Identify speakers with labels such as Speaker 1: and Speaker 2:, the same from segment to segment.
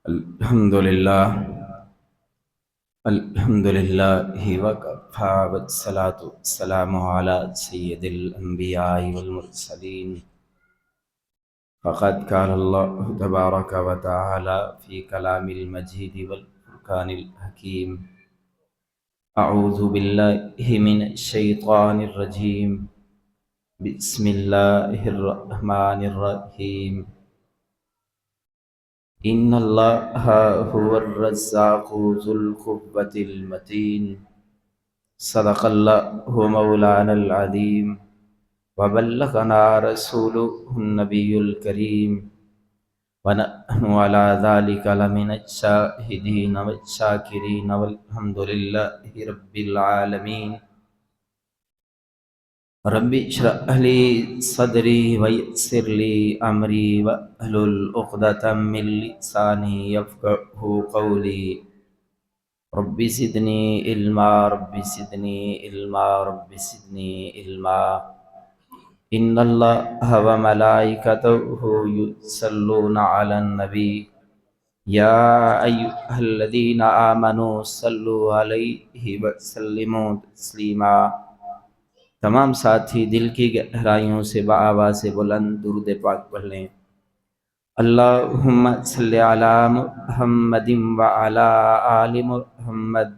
Speaker 1: الحمد للہ وکفا والصلاة والسلام علی سید الانبیاء والمرسلین فقد قال اللہ تبارک و تعالی فی کلام المجید والفرقان الحکیم اعوذ باللہ من الشیطان الرجیم بسم اللہ الرحمن الرحیم ان اللہ هو الرزاق ذو القوة المتین صدق اللہ مولانا العظیم وبلغنا رسوله النبی الکریم ونحن على ذلك لمن الشاہدین والشاکرین والحمد للہ رب العالمین رب اشرح لی صدری ویسر لی امری واحلل عقدۃ من لسانی یفقہوا قولی رب زدنی علما رب زدنی علما رب زدنی علما ان اللہ وملائکتہ یصلون علی النبی یا ایھا الذین آمنوا صلوا علیہ وسلموا تسلیما۔ تمام ساتھی دل کی گہرائیوں سے بآواز بلند درود پاک پڑھ لیں۔ اللہم صلی علی محمد وعلی آل محمد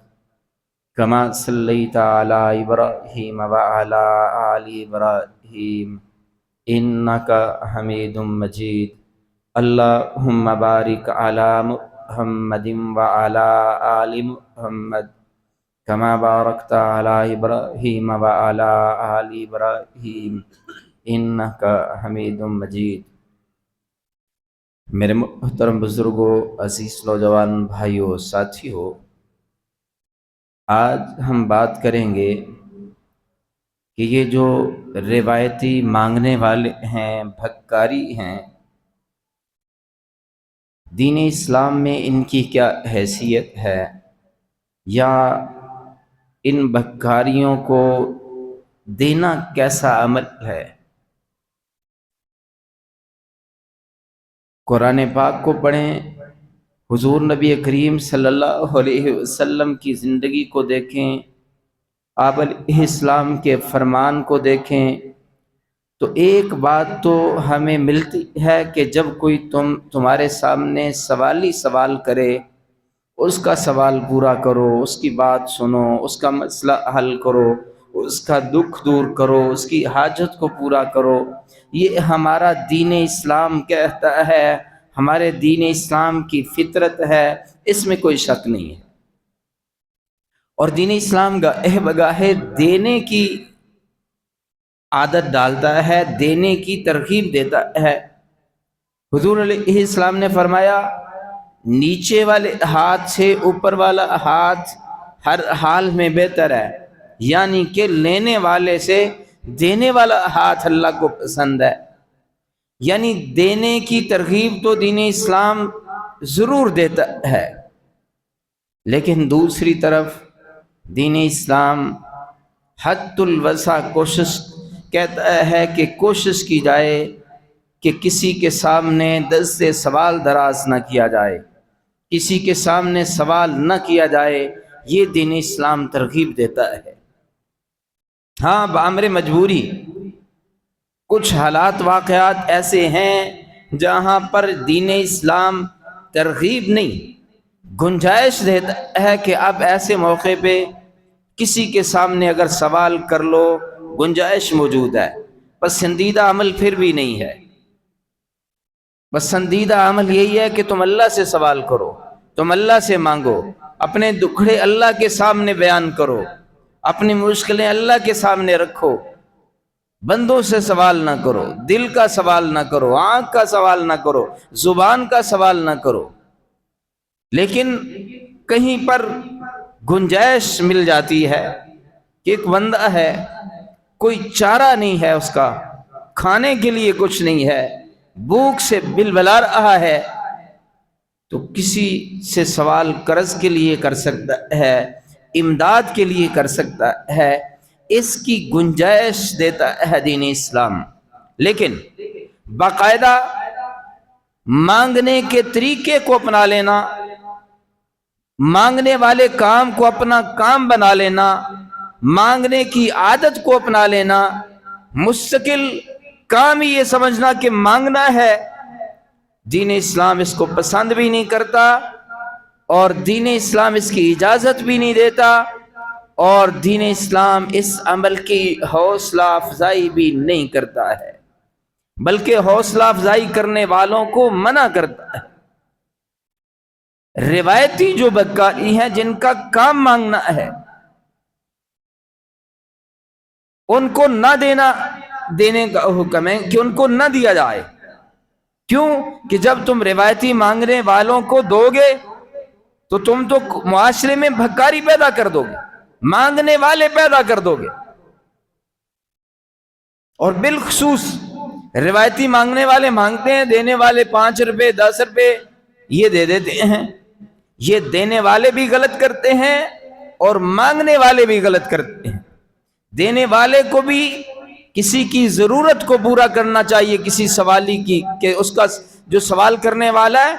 Speaker 1: کما صلیت علی ابراہیم وعلی آل ابراہیم انک حمید مجید۔ اللہم بارک علی محمد وعلی آل محمد کما بارکت علی ابراہیم وعلی آل ابراہیم انک حمید مجید۔ میرے محترم بزرگوں، عزیز نوجوان بھائیوں، ساتھیوں، آج ہم بات کریں گے کہ یہ جو روایتی مانگنے والے ہیں، بھکاری ہیں، دین اسلام میں ان کی کیا حیثیت ہے، یا ان بھکاریوں کو دینا کیسا عمل ہے۔ قرآن پاک کو پڑھیں، حضور نبی کریم صلی اللہ علیہ وسلم کی زندگی کو دیکھیں، آپ علیہ السلام کے فرمان کو دیکھیں، تو ایک بات تو ہمیں ملتی ہے کہ جب کوئی تمہارے سامنے سوالی سوال کرے، اس کا سوال پورا کرو، اس کی بات سنو، اس کا مسئلہ حل کرو، اس کا دکھ دور کرو، اس کی حاجت کو پورا کرو۔ یہ ہمارا دین اسلام کہتا ہے، ہمارے دین اسلام کی فطرت ہے، اس میں کوئی شک نہیں ہے۔ اور دین اسلام گاہے بگاہے دینے کی عادت ڈالتا ہے، دینے کی ترغیب دیتا ہے۔ حضور علیہ السلام نے فرمایا، نیچے والے ہاتھ سے اوپر والا ہاتھ ہر حال میں بہتر ہے، یعنی کہ لینے والے سے دینے والا ہاتھ اللہ کو پسند ہے۔ یعنی دینے کی ترغیب تو دین اسلام ضرور دیتا ہے، لیکن دوسری طرف دین اسلام حد الوسع کوشش کہتا ہے کہ کوشش کی جائے کہ کسی کے سامنے دست سوال دراز نہ کیا جائے، کسی کے سامنے سوال نہ کیا جائے، یہ دین اسلام ترغیب دیتا ہے۔ ہاں، بامر مجبوری کچھ حالات واقعات ایسے ہیں جہاں پر دین اسلام ترغیب نہیں، گنجائش دیتا ہے کہ اب ایسے موقع پہ کسی کے سامنے اگر سوال کر لو، گنجائش موجود ہے۔ پسندیدہ عمل پھر بھی نہیں ہے، پسندیدہ عمل یہی ہے کہ تم اللہ سے سوال کرو، تم اللہ سے مانگو، اپنے دکھڑے اللہ کے سامنے بیان کرو، اپنی مشکلیں اللہ کے سامنے رکھو، بندوں سے سوال نہ کرو، دل کا سوال نہ کرو، آنکھ کا سوال نہ کرو، زبان کا سوال نہ کرو۔ لیکن کہیں پر گنجائش مل جاتی ہے کہ ایک بندہ ہے، کوئی چارہ نہیں ہے، اس کا کھانے کے لیے کچھ نہیں ہے، بھوک سے بلبلا رہا ہے، تو کسی سے سوال قرض کے لیے کر سکتا ہے، امداد کے لیے کر سکتا ہے، اس کی گنجائش دیتا ہے دین اسلام۔ لیکن باقاعدہ مانگنے کے طریقے کو اپنا لینا، مانگنے والے کام کو اپنا کام بنا لینا، مانگنے کی عادت کو اپنا لینا، مستقل کام ہی یہ سمجھنا کہ مانگنا ہے، دین اسلام اس کو پسند بھی نہیں کرتا، اور دین اسلام اس کی اجازت بھی نہیں دیتا، اور دین اسلام اس عمل کی حوصلہ افزائی بھی نہیں کرتا ہے، بلکہ حوصلہ افزائی کرنے والوں کو منع کرتا ہے۔ روایتی جو بدکاری ہیں، جن کا کام مانگنا ہے، ان کو نہ دینے کا حکم ہے کہ ان کو نہ دیا جائے۔ کیوں کہ جب تم روایتی مانگنے والوں کو دو گے تو تم تو معاشرے میں بھکاری پیدا کر دو گے، مانگنے والے پیدا کر دو گے، اور بالخصوص روایتی مانگنے والے مانگتے ہیں، دینے والے 5 روپے 10 روپے یہ دے دیتے ہیں۔ یہ دینے والے بھی غلط کرتے ہیں اور مانگنے والے بھی غلط کرتے ہیں۔ دینے والے کو بھی کسی کی ضرورت کو پورا کرنا چاہیے، کسی سوالی کی، کہ اس کا جو سوال کرنے والا ہے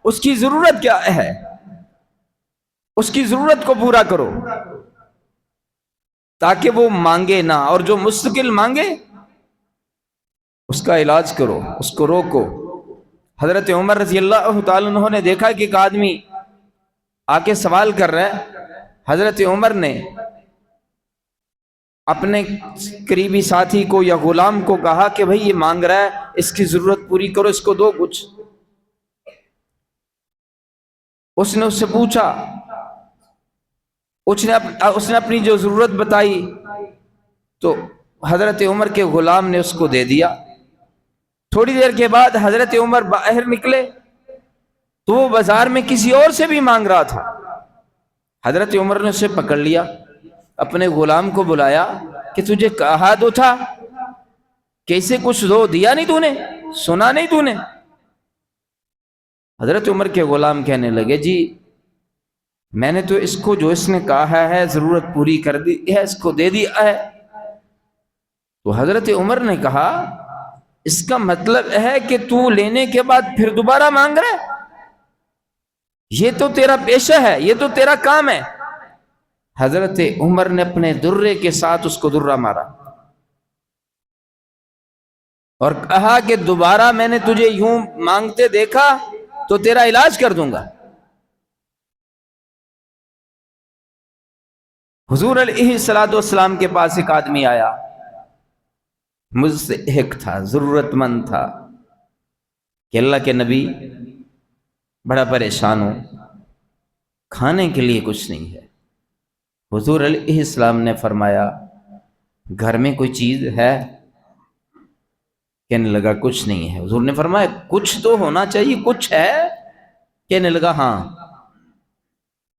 Speaker 1: اس کی ضرورت کیا ہے، اس کی ضرورت کو پورا کرو تاکہ وہ مانگے نہ، اور جو مستقل مانگے اس کا علاج کرو، اس کو روکو۔ حضرت عمر رضی اللہ تعالیٰ عنہ نے دیکھا کہ ایک آدمی آ کے سوال کر رہا ہے۔ حضرت عمر نے اپنے قریبی ساتھی کو یا غلام کو کہا کہ بھئی یہ مانگ رہا ہے، اس کی ضرورت پوری کرو، اس کو دو کچھ۔ اس نے اس سے پوچھا، اس نے اپنی جو ضرورت بتائی تو حضرت عمر کے غلام نے اس کو دے دیا۔ تھوڑی دیر کے بعد حضرت عمر باہر نکلے تو وہ بازار میں کسی اور سے بھی مانگ رہا تھا۔ حضرت عمر نے اسے پکڑ لیا، اپنے غلام کو بلایا کہ تجھے کہا تو تھا کہ اسے کچھ دو، دیا نہیں تو نے، سنا نہیں تو نے۔ حضرت عمر کے غلام کہنے لگے جی میں نے تو اس کو جو اس نے کہا ہے ضرورت پوری کر دی ہے، اس کو دے دیا ہے۔ تو حضرت عمر نے کہا اس کا مطلب ہے کہ تو لینے کے بعد پھر دوبارہ مانگ رہا ہے، یہ تو تیرا پیشہ ہے، یہ تو تیرا کام ہے۔ حضرت عمر نے اپنے درے کے ساتھ اس کو درہ مارا اور کہا کہ دوبارہ میں نے تجھے یوں مانگتے دیکھا تو تیرا علاج کر دوں گا۔ حضور علیہ السلام کے پاس ایک آدمی آیا، مستحق تھا، ضرورت مند تھا کہ اللہ کے نبی بڑا پریشان ہوں، کھانے کے لیے کچھ نہیں ہے۔ حضور علیہ السلام نے فرمایا گھر میں کوئی چیز ہے؟ کہنے لگا کچھ نہیں ہے۔ حضور نے فرمایا کچھ تو ہونا چاہیے، کچھ ہے؟ کہنے لگا ہاں،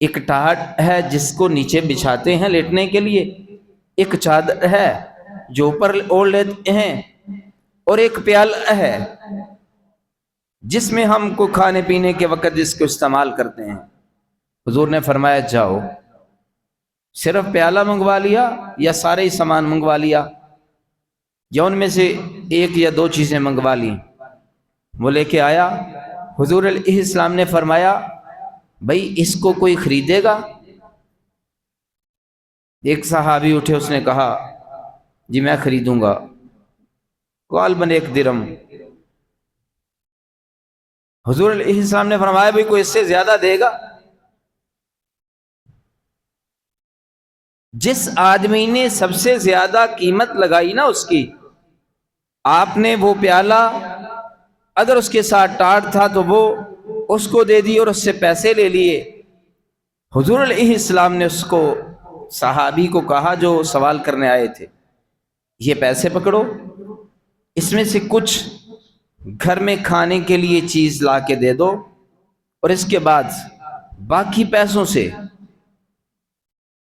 Speaker 1: ایک ٹاٹ ہے جس کو نیچے بچھاتے ہیں لیٹنے کے لیے، ایک چادر ہے جو اوپر اوڑھ لیتے ہیں، اور ایک پیالہ ہے جس میں ہم کو کھانے پینے کے وقت جس کو استعمال کرتے ہیں۔ حضور نے فرمایا جاؤ، صرف پیالہ منگوا لیا یا سارے ہی سامان منگوا لیا، یا ان میں سے ایک یا دو چیزیں منگوا لی؟ وہ لے کے آیا۔ حضور علیہ السلام نے فرمایا بھئی اس کو کوئی خریدے گا؟ ایک صحابی اٹھے، اس نے کہا جی میں خریدوں گا، غالباً 1 درہم۔ حضور علیہ السلام نے فرمایا بھئی کوئی اس سے زیادہ دے گا؟ جس آدمی نے سب سے زیادہ قیمت لگائی نا اس کی، آپ نے وہ پیالہ اگر اس کے ساتھ ٹاٹ تھا تو وہ اس کو دے دی اور اس سے پیسے لے لیے۔ حضور علیہ السلام نے اس کو، صحابی کو کہا جو سوال کرنے آئے تھے، یہ پیسے پکڑو، اس میں سے کچھ گھر میں کھانے کے لیے چیز لا کے دے دو، اور اس کے بعد باقی پیسوں سے،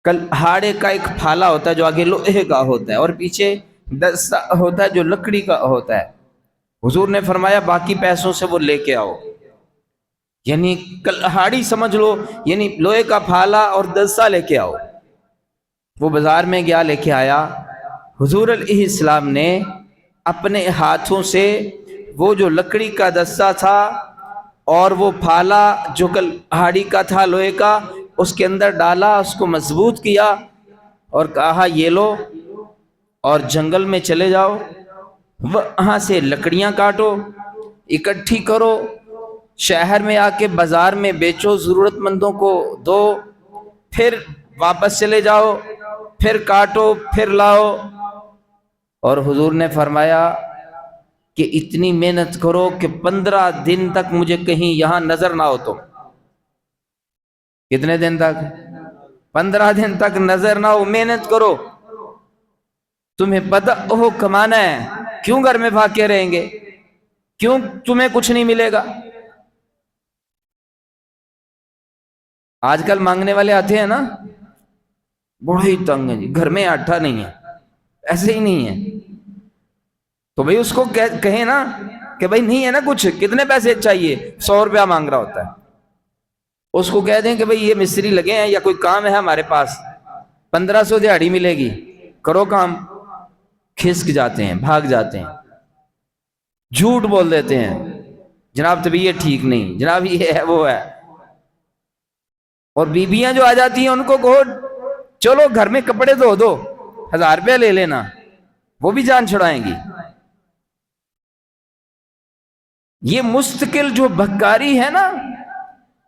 Speaker 1: کل ہاڑے کا ایک پھالا ہوتا ہے جو آگے لوہے کا ہوتا ہے اور پیچھے دستہ ہوتا ہے جو لکڑی کا ہوتا ہے، حضور نے فرمایا باقی پیسوں سے وہ لے کے آؤ۔ یعنی کلہاڑی سمجھ لو، یعنی لوہے کا پھالا اور دستہ لے کے آؤ۔ وہ بازار میں گیا، لے کے آیا۔ حضور علیہ السلام نے اپنے ہاتھوں سے وہ جو لکڑی کا دستہ تھا اور وہ پھالا جو کل ہاڑی کا تھا لوہے کا، اس کے اندر ڈالا، اس کو مضبوط کیا اور کہا یہ لو اور جنگل میں چلے جاؤ، وہاں سے لکڑیاں کاٹو، اکٹھی کرو، شہر میں آ کے بازار میں بیچو، ضرورت مندوں کو دو، پھر واپس چلے جاؤ، پھر کاٹو، پھر لاؤ۔ اور حضور نے فرمایا کہ اتنی محنت کرو کہ 15 دن تک مجھے کہیں یہاں نظر نہ ہو تم۔ کتنے دن تک؟ 15 دن تک نظر نہ ہو، محنت کرو، تمہیں پتہ ہو کمانا ہے، کیوں گھر میں بھاگے رہیں گے؟ کیوں تمہیں کچھ نہیں ملے گا؟ آج کل مانگنے والے آتے ہیں نا، بڑے ہی تنگ ہیں جی، گھر میں آٹا نہیں ہے، ایسے ہی نہیں ہے، تو بھئی اس کو کہیں نا کہ بھئی نہیں ہے نا کچھ، کتنے پیسے چاہیے؟ 100 روپیہ مانگ رہا ہوتا ہے، اس کو کہہ دیں کہ بھئی یہ مستری لگے ہیں یا کوئی کام ہے ہمارے پاس، 1500 دیہاڑی ملے گی، کرو کام، کھسک جاتے ہیں، بھاگ جاتے ہیں، جھوٹ بول دیتے ہیں، جناب طبیعت ٹھیک نہیں، جناب یہ ہے وہ ہے۔ اور بیویاں جو آ جاتی ہیں ان کو کہو چلو گھر میں کپڑے دھو دو، 1000 روپیہ لے لینا، وہ بھی جان چھڑائیں گی۔ یہ مستقل جو بھکاری ہے نا،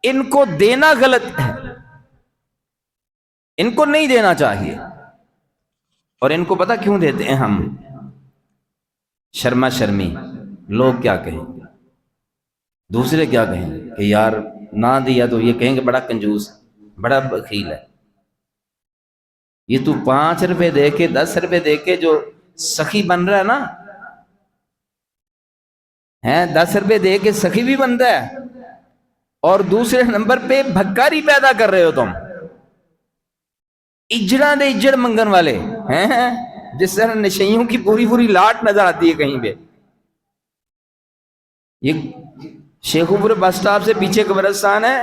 Speaker 1: ان کو دینا غلط ہے، ان کو نہیں دینا چاہیے۔ اور ان کو پتہ کیوں دیتے ہیں ہم؟ شرما شرمی، لوگ کیا کہیں گے، دوسرے کیا کہیں گے کہ یار نہ دیا تو یہ کہیں گے بڑا کنجوس، بڑا بخیل ہے۔ یہ تو 5 روپے دے کے 10 روپے دے کے جو سخی بن رہا ہے نا، 10 روپے دے کے سخی بھی بنتا ہے، اور دوسرے نمبر پہ بھکاری پیدا کر رہے ہو تم، اجڑا دے اجڑ منگن والے ہیں، جس طرح نشیوں کی پوری پوری لاٹ نظر آتی ہے کہیں پہ۔ یہ شیخو پور بس سٹاپ سے پیچھے قبرستان ہے،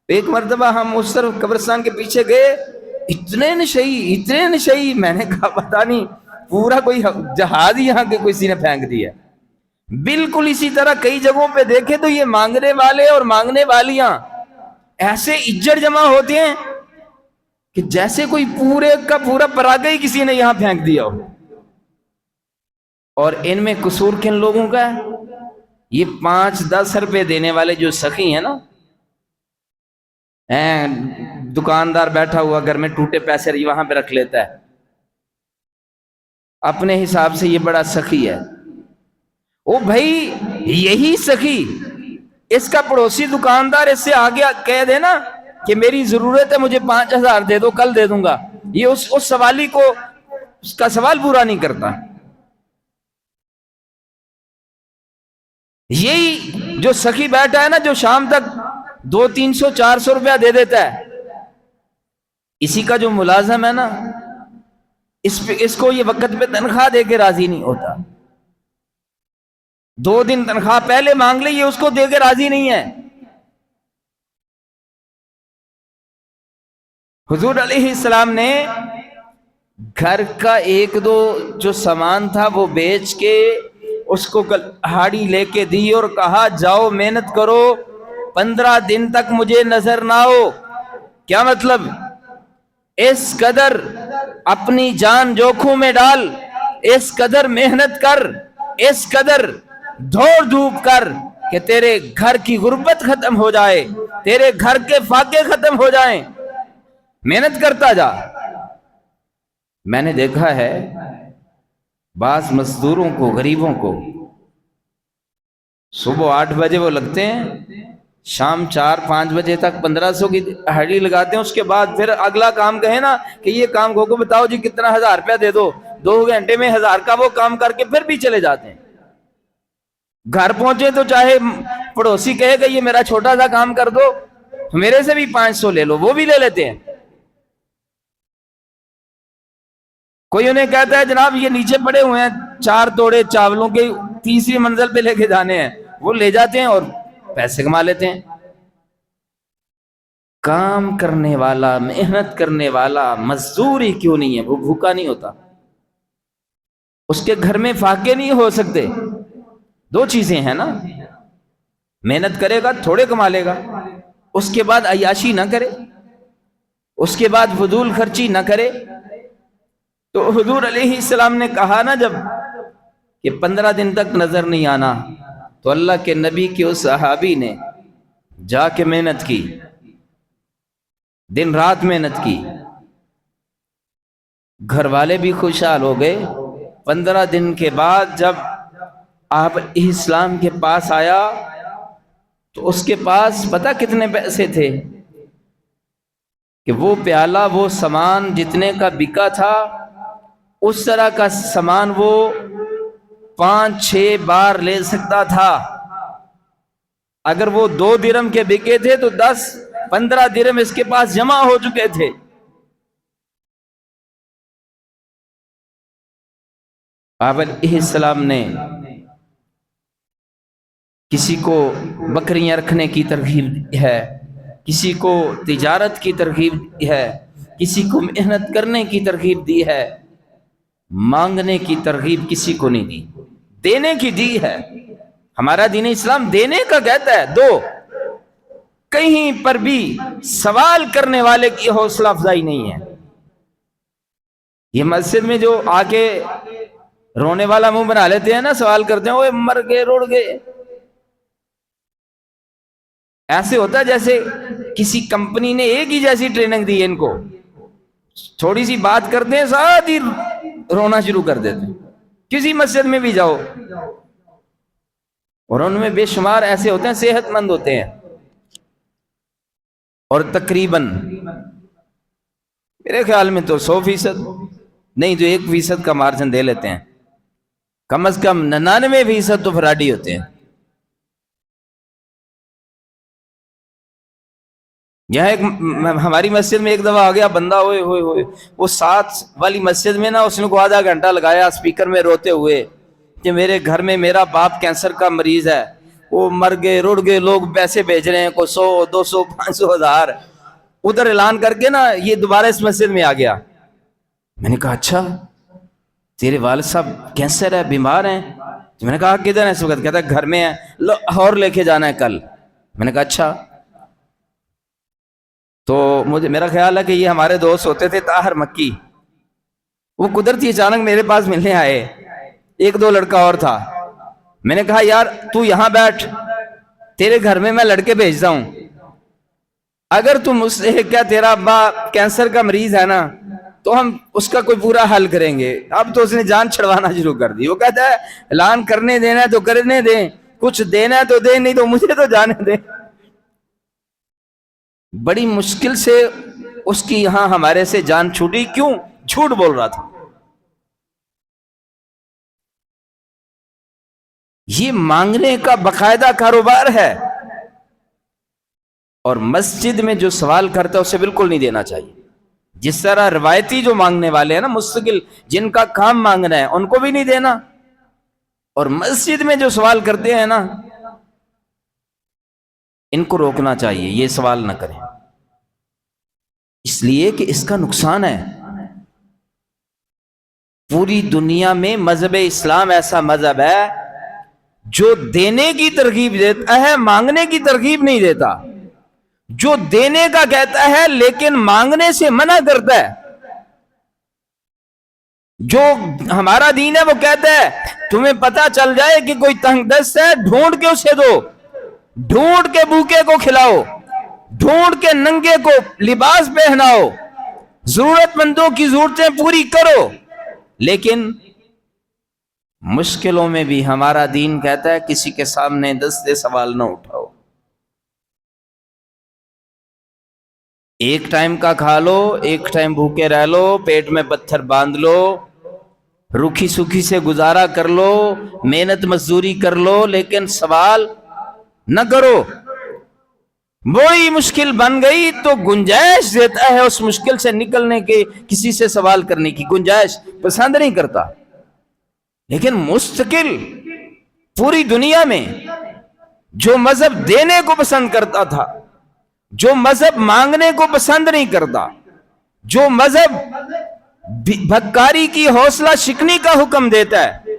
Speaker 1: ایک مرتبہ ہم اس طرف قبرستان کے پیچھے گئے، اتنے نشئی، میں نے کہا پتہ نہیں پورا کوئی جہاز ہی یہاں کے کسی نے پھینک دیا۔ بالکل اسی طرح کئی جگہوں پہ دیکھیں تو یہ مانگنے والے اور مانگنے والیاں ایسے اجڑ جمع ہوتے ہیں کہ جیسے کوئی پورے کا پورا پراگا ہی کسی نے یہاں پھینک دیا ہو۔ اور ان میں قصور کن لوگوں کا ہے؟ یہ 5-10 روپے دینے والے جو سخی ہیں نا، دکاندار بیٹھا ہوا گھر میں ٹوٹے پیسے وہاں پہ رکھ لیتا ہے، اپنے حساب سے یہ بڑا سخی ہے۔ او بھائی یہی سخی اس کا پڑوسی دکاندار اس سے آگے کہہ دے نا کہ میری ضرورت ہے، مجھے 5000 دے دو، کل دے دوں گا، یہ اس سوالی کو اس کا سوال پورا نہیں کرتا۔ یہی جو سخی بیٹھا ہے نا، جو شام تک 200-300-400 روپیہ دے دیتا ہے، اسی کا جو ملازم ہے نا، اس کو یہ وقت پہ تنخواہ دے کے راضی نہیں ہوتا، 2 دن تنخواہ پہلے مانگ لے، یہ اس کو دے کے راضی نہیں ہے۔ حضور علیہ السلام نے گھر کا 1-2 جو سامان تھا وہ بیچ کے اس کو ہاڑی لے کے دی اور کہا جاؤ محنت کرو، 15 دن تک مجھے نظر نہ ہو۔ کیا مطلب؟ اس قدر اپنی جان جوکھوں میں ڈال، اس قدر محنت کر، اس قدر دوڑ دھوپ کر کہ تیرے گھر کی غربت ختم ہو جائے، تیرے گھر کے فاقے ختم ہو جائیں، محنت کرتا جا۔ میں نے دیکھا ہے بعض مزدوروں کو، غریبوں کو، صبح 8 بجے وہ لگتے ہیں، شام 4-5 بجے تک 1500 کی ہڑی لگاتے ہیں، اس کے بعد پھر اگلا کام کہے نا کہ یہ کام کو بتاؤ جی کتنا 1000 روپیہ دے دو، 2 گھنٹے میں 1000 کا وہ کام کر کے پھر بھی چلے جاتے ہیں۔ گھر پہنچے تو چاہے پڑوسی کہے کہ یہ میرا چھوٹا سا کام کر دو، میرے سے بھی 500 لے لو، وہ بھی لے لیتے ہیں۔ کوئی انہیں کہتا ہے جناب یہ نیچے پڑے ہوئے ہیں 4 توڑے چاولوں کے، 3ری منزل پہ لے کے جانے ہیں، وہ لے جاتے ہیں اور پیسے کما لیتے ہیں۔ کام کرنے والا، محنت کرنے والا مزدور ہی کیوں نہیں ہے، وہ بھوکا نہیں ہوتا، اس کے گھر میں فاقے نہیں ہو سکتے۔ دو چیزیں ہیں نا، محنت کرے گا تھوڑے کما لے گا، اس کے بعد عیاشی نہ کرے، اس کے بعد فضول خرچی نہ کرے۔ تو حضور علیہ السلام نے کہا نا جب کہ 15 دن تک نظر نہیں آنا، تو اللہ کے نبی کے اس صحابی نے جا کے محنت کی، دن رات محنت کی، گھر والے بھی خوشحال ہو گئے۔ 15 دن کے بعد جب آپ اسلام کے پاس آیا تو اس کے پاس پتہ کتنے پیسے تھے کہ وہ پیالہ، وہ سامان جتنے کا بکا تھا اس طرح کا سامان وہ 5-6 بار لے سکتا تھا۔ اگر وہ 2 درہم کے بکے تھے تو 10-15 درہم اس کے پاس جمع ہو چکے تھے۔ آپ علیہ السلام نے کسی کو بکریاں رکھنے کی ترغیب دی ہے، کسی کو تجارت کی ترغیب دی ہے، کسی کو محنت کرنے کی ترغیب دی ہے، مانگنے کی ترغیب کسی کو نہیں دی، دینے کی دی ہے۔ ہمارا دین اسلام دینے کا کہتا ہے، دو، کہیں پر بھی سوال کرنے والے کی حوصلہ افزائی نہیں ہے۔ یہ مسجد میں جو آ کے رونے والا منہ بنا لیتے ہیں نا، سوال کرتے ہیں وہ مر گئے روڑ گئے، ایسے ہوتا ہے جیسے کسی کمپنی نے ایک ہی جیسی ٹریننگ دی ہے ان کو، تھوڑی سی بات کرتے ہیں ساتھ ہی رونا شروع کر دیتے ہیں۔ کسی مسجد میں بھی جاؤ اور ان میں بے شمار ایسے ہوتے ہیں صحت مند ہوتے ہیں، اور تقریباً میرے خیال میں تو 100% نہیں تو 1% کا مارجن دے لیتے ہیں، کم از کم 99% تو فراڈی ہوتے ہیں۔ یہاں ایک ہماری مسجد میں ایک دفعہ آ گیا بندہ، ہوئے ہوئے ہوئے وہ 7 والی مسجد میں نا، اس نے کو آدھا گھنٹہ لگایا اسپیکر میں روتے ہوئے کہ میرے گھر میں میرا باپ کینسر کا مریض ہے، وہ مر گئے رڑ گئے، لوگ پیسے بھیج رہے ہیں، کو 100 200 500 1000۔ ادھر اعلان کر کے نا یہ دوبارہ اس مسجد میں آ گیا۔ میں نے کہا اچھا تیرے والد صاحب کینسر ہے، بیمار ہیں؟ میں نے کہا کدھر ہیں اس وقت؟ کہتا ہے گھر میں ہے، لاہور لے کے جانا ہے کل۔ میں نے کہا اچھا۔ تو میرا خیال ہے کہ یہ ہمارے دوست ہوتے تھے طاہر مکی، وہ قدرتی اچانک میرے پاس ملنے آئے، 1-2 لڑکا اور تھا۔ میں نے کہا یار تو یہاں بیٹھ، تیرے گھر میں لڑکے بھیجتا ہوں، اگر تم اس سے کیا تیرا ابا کینسر کا مریض ہے نا تو ہم اس کا کوئی پورا حل کریں گے۔ اب تو اس نے جان چھڑوانا شروع کر دی، وہ کہتا ہے اعلان کرنے دینا ہے تو کرنے دیں، کچھ دینا ہے تو دیں، نہیں تو مجھے تو جانے دیں۔ بڑی مشکل سے اس کی یہاں ہمارے سے جان چھوٹی، کیوں؟ جھوٹ بول رہا تھا۔ یہ مانگنے کا باقاعدہ کاروبار ہے، اور مسجد میں جو سوال کرتا ہے اسے بالکل نہیں دینا چاہیے۔ جس طرح روایتی جو مانگنے والے ہیں نا، مستقل جن کا کام مانگنا ہے، ان کو بھی نہیں دینا، اور مسجد میں جو سوال کرتے ہیں نا ان کو روکنا چاہیے، یہ سوال نہ کریں، اس لیے کہ اس کا نقصان ہے۔ پوری دنیا میں مذہب اسلام ایسا مذہب ہے جو دینے کی ترغیب دیتا ہے، مانگنے کی ترغیب نہیں دیتا، جو دینے کا کہتا ہے لیکن مانگنے سے منع کرتا ہے۔ جو ہمارا دین ہے وہ کہتا ہے تمہیں پتہ چل جائے کہ کوئی تنگ دست ہے، ڈھونڈ کے اسے دو، ڈھونڈ کے بھوکے کو کھلاؤ، ڈھونڈ کے ننگے کو لباس پہناؤ، ضرورت مندوں کی ضرورتیں پوری کرو۔ لیکن مشکلوں میں بھی ہمارا دین کہتا ہے کسی کے سامنے دستے سوال نہ اٹھاؤ، ایک ٹائم کا کھا لو، ایک ٹائم بھوکے رہ لو، پیٹ میں پتھر باندھ لو، روکھی سوکھی سے گزارا کر لو، محنت مزدوری کر لو، لیکن سوال نہ کرو۔ وہی مشکل بن گئی تو گنجائش دیتا ہے اس مشکل سے نکلنے کے، کسی سے سوال کرنے کی گنجائش پسند نہیں کرتا۔ لیکن مستقل پوری دنیا میں جو مذہب دینے کو پسند کرتا تھا، جو مذہب مانگنے کو پسند نہیں کرتا، جو مذہب بھکاری کی حوصلہ شکنی کا حکم دیتا ہے،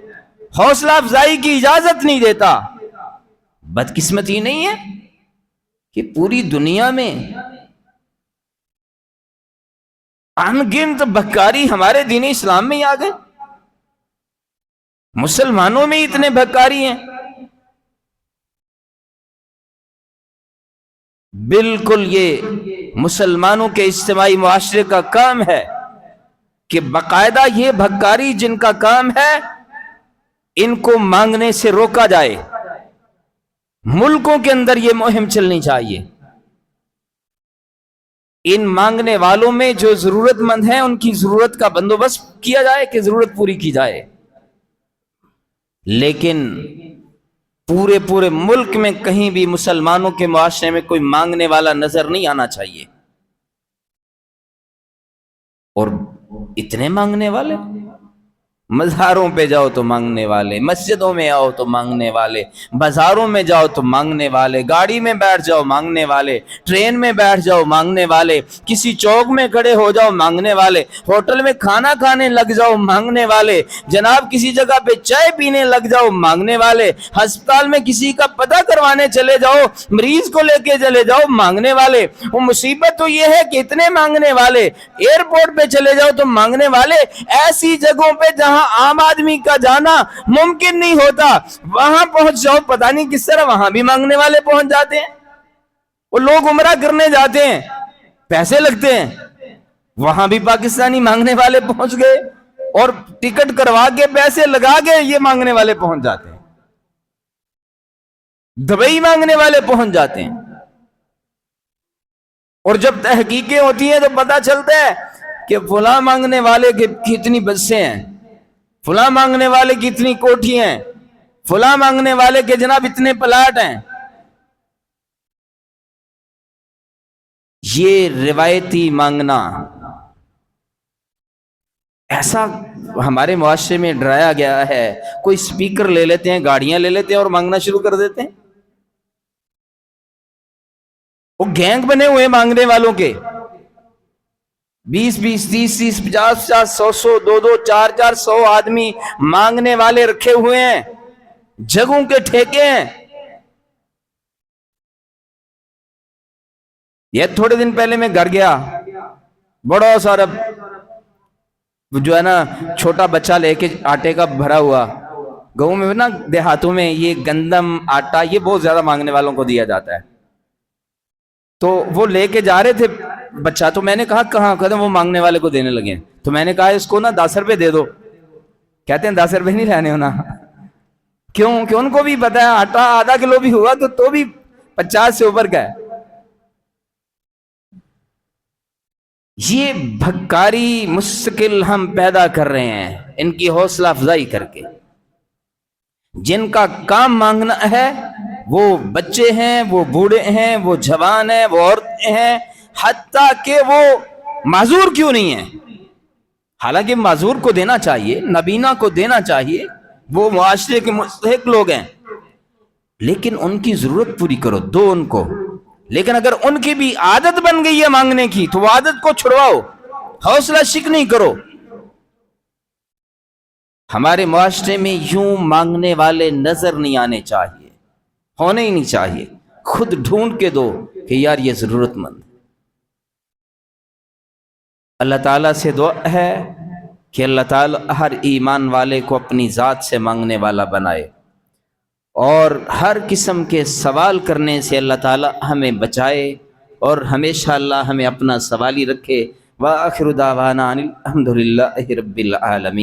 Speaker 1: حوصلہ افزائی کی اجازت نہیں دیتا۔ بدقسمتی نہیں ہے کہ پوری دنیا میں ان گنت بھکاری ہمارے دین اسلام میں ہی آ گئے، مسلمانوں میں اتنے بھکاری ہیں۔ بالکل یہ مسلمانوں کے اجتماعی معاشرے کا کام ہے کہ باقاعدہ یہ بھکاری جن کا کام ہے ان کو مانگنے سے روکا جائے۔ ملکوں کے اندر یہ مہم چلنی چاہیے، ان مانگنے والوں میں جو ضرورت مند ہیں ان کی ضرورت کا بندوبست کیا جائے کہ ضرورت پوری کی جائے، لیکن پورے ملک میں کہیں بھی مسلمانوں کے معاشرے میں کوئی مانگنے والا نظر نہیں آنا چاہیے۔ اور اتنے مانگنے والے، مزاروں پہ جاؤ تو مانگنے والے، مسجدوں میں آؤ تو مانگنے والے، بازاروں میں جاؤ تو مانگنے والے، گاڑی میں بیٹھ جاؤ مانگنے والے، ٹرین میں بیٹھ جاؤ مانگنے والے، کسی چوک میں کھڑے ہو جاؤ مانگنے والے، ہوٹل میں کھانا کھانے لگ جاؤ مانگنے والے، جناب کسی جگہ پہ چائے پینے لگ جاؤ مانگنے والے، ہسپتال میں کسی کا پتہ کروانے چلے جاؤ، مریض کو لے کے چلے جاؤ مانگنے والے۔ وہ مصیبت تو یہ ہے کہ اتنے مانگنے والے، ایئرپورٹ پہ چلے جاؤ تو مانگنے والے، ایسی جگہوں پہ جہاں عام آدمی کا جانا ممکن نہیں ہوتا وہاں پہنچ جاؤ، پتہ نہیں کس طرح وہاں بھی مانگنے والے پہنچ جاتے ہیں۔ وہ لوگ عمرہ کرنے جاتے ہیں، پیسے لگتے ہیں، وہاں بھی پاکستانی مانگنے والے پہنچ گئے، اور ٹکٹ کروا کے پیسے لگا کے یہ مانگنے والے پہنچ جاتے ہیں، دبئی مانگنے والے پہنچ جاتے ہیں۔ اور جب تحقیقیں ہوتی ہیں تو پتہ چلتا ہے کہ فلاں مانگنے والے کی کتنی بسیں ہیں، فلاں مانگنے والے کی اتنی کوٹھی ہیں، فلاں مانگنے والے کے جناب اتنے پلاٹ ہیں۔ یہ روایتی مانگنا ایسا ہمارے معاشرے میں ڈرایا گیا ہے، کوئی سپیکر لے لیتے ہیں، گاڑیاں لے لیتے ہیں اور مانگنا شروع کر دیتے ہیں۔ وہ گینگ بنے ہوئے مانگنے والوں کے، 20 20 30 30 50 50 100 100 2 2 4 4 100 آدمی مانگنے والے رکھے ہوئے ہیں، جگہوں کے ٹھیکے ہیں۔ یہ تھوڑے دن پہلے میں گھر گیا، بڑا سارا جو ہے نا چھوٹا بچہ لے کے آٹے کا بھرا ہوا، گاؤں میں نا دیہاتوں میں یہ گندم آٹا یہ بہت زیادہ مانگنے والوں کو دیا جاتا ہے، تو وہ لے کے جا رہے تھے بچہ، تو میں نے کہا کہاں؟ کہتے ہیں وہ مانگنے والے کو دینے لگے ہیں۔ تو میں نے کہا اس کو نا 10 روپے دے دو، کہتے ہیں 10 روپے نہیں لینے ہونا۔ کیوں؟ کہ ان کو بھی پتا ہے آٹا آدھا کلو بھی ہوا تو بھی 50 سے اوپر کا ہے۔ یہ بھکاری مستقل ہم پیدا کر رہے ہیں ان کی حوصلہ افزائی کر کے۔ جن کا کام مانگنا ہے وہ بچے ہیں، وہ بوڑھے ہیں، وہ جوان ہیں، وہ عورتیں ہیں، حتیٰ کہ وہ معذور کیوں نہیں ہیں، حالانکہ معذور کو دینا چاہیے، نابینا کو دینا چاہیے، وہ معاشرے کے مستحق لوگ ہیں، لیکن ان کی ضرورت پوری کرو، دو ان کو۔ لیکن اگر ان کی بھی عادت بن گئی ہے مانگنے کی تو وہ عادت کو چھڑواؤ، حوصلہ شک نہیں کرو۔ ہمارے معاشرے میں یوں مانگنے والے نظر نہیں آنے چاہیے، ہونے ہی نہیں چاہیے، خود ڈھونڈ کے دو کہ یار یہ ضرورت مند۔ اللہ تعالیٰ سے دعا ہے کہ اللہ تعالیٰ ہر ایمان والے کو اپنی ذات سے مانگنے والا بنائے، اور ہر قسم کے سوال کرنے سے اللہ تعالیٰ ہمیں بچائے، اور ہمیشہ اللہ ہمیں اپنا سوالی رکھے۔ وآخر دعوانا ان الحمد للہ رب العالمین۔